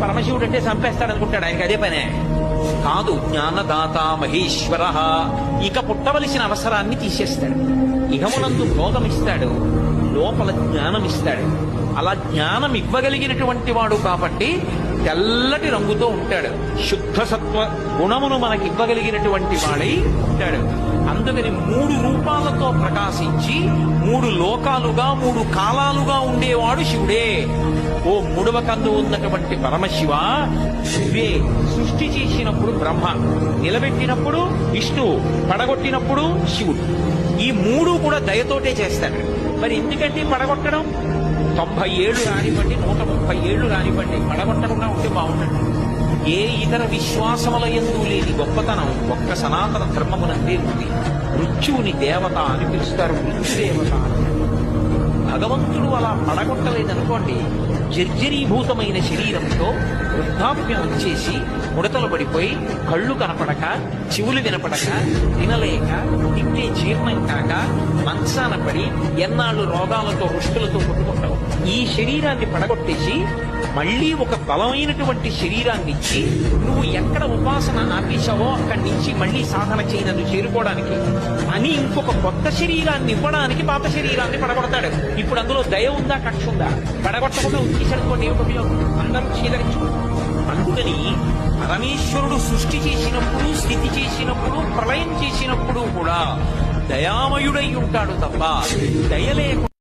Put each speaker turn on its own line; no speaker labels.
పరమశివుడు అంటే చంపేస్తాడు అనుకుంటాడు, ఆయనకి అదే పనే కాదు. జ్ఞానదాత మహేశ్వర, ఇక పుట్టవలసిన అవసరాన్ని తీసేస్తాడు. ఇహమునందు భోగమిస్తాడు, లోపల జ్ఞానం ఇస్తాడు. అలా జ్ఞానం ఇవ్వగలిగినటువంటి వాడు కాబట్టి తెల్లటి రంగుతో ఉంటాడు. శుద్ధ సత్వ గుణమును మనకి ఇవ్వగలిగినటువంటి వాడై ఉంటాడు. అందుకని 3 రూపాలతో ప్రకాశించి 3 లోకాలుగా 3 కాలాలుగా ఉండేవాడు శివుడే. ఓ 3వ కందు ఉన్నటువంటి పరమశివ, శివే సృష్టి చేసినప్పుడు బ్రహ్మ, నిలబెట్టినప్పుడు విష్ణువు, పడగొట్టినప్పుడు శివుడు. ఈ 3 కూడా దయతోటే చేస్తాడు. మరి ఎందుకంటే పడగొట్టడం 90 ఏళ్లు రానివ్వండి, 130 ఏళ్లు రానివ్వండి, పడగొట్టకుండా ఉంటే బాగుంటుంది. ఏ ఇతర విశ్వాసముల యందు లేని గొప్పతనం ఒక్క సనాతన ధర్మమునందే ఉంది. మృత్యువుని దేవత అని పిలుస్తారు, మృత్యుదేవత. భగవంతుడు అలా పడగొట్టలేదనుకోండి, జర్జరీభూతమైన శరీరంతో వృద్ధాప్యం వచ్చేసి ముడతలు పడిపోయి కళ్ళు కనపడక, చెవులు వినపడక, తినలేక, తింటే జీర్ణం కాక మంచాన పడి ఎన్నాళ్ళు రోగాలతో రుష్టులతో కొట్టుకుంటావు. ఈ శరీరాన్ని పడగొట్టేసి మళ్ళీ ఒక బలమైనటువంటి శరీరాన్ని ఇచ్చి నువ్వు ఎక్కడ ఉపాసన ఆపేశావో అక్కడి నుంచి మళ్ళీ సాధన చేయనన్ను చేరుకోవడానికి అని ఇంకొక కొత్త శరీరాన్ని ఇవ్వడానికి పాత శరీరాన్ని పడగొడతాడు. ఇప్పుడు అందులో దయ ఉందా, కక్ష ఉందా? పడగొట్టకుండా ఉంచేసరికి అందరూ చీదరించుకుంటారు. అందుకని పరమేశ్వరుడు సృష్టి చేసినప్పుడు, స్థితి చేసినప్పుడు, ప్రళయం చేసినప్పుడు కూడా దయామయుడై ఉంటాడు తప్ప దయ లేకుండా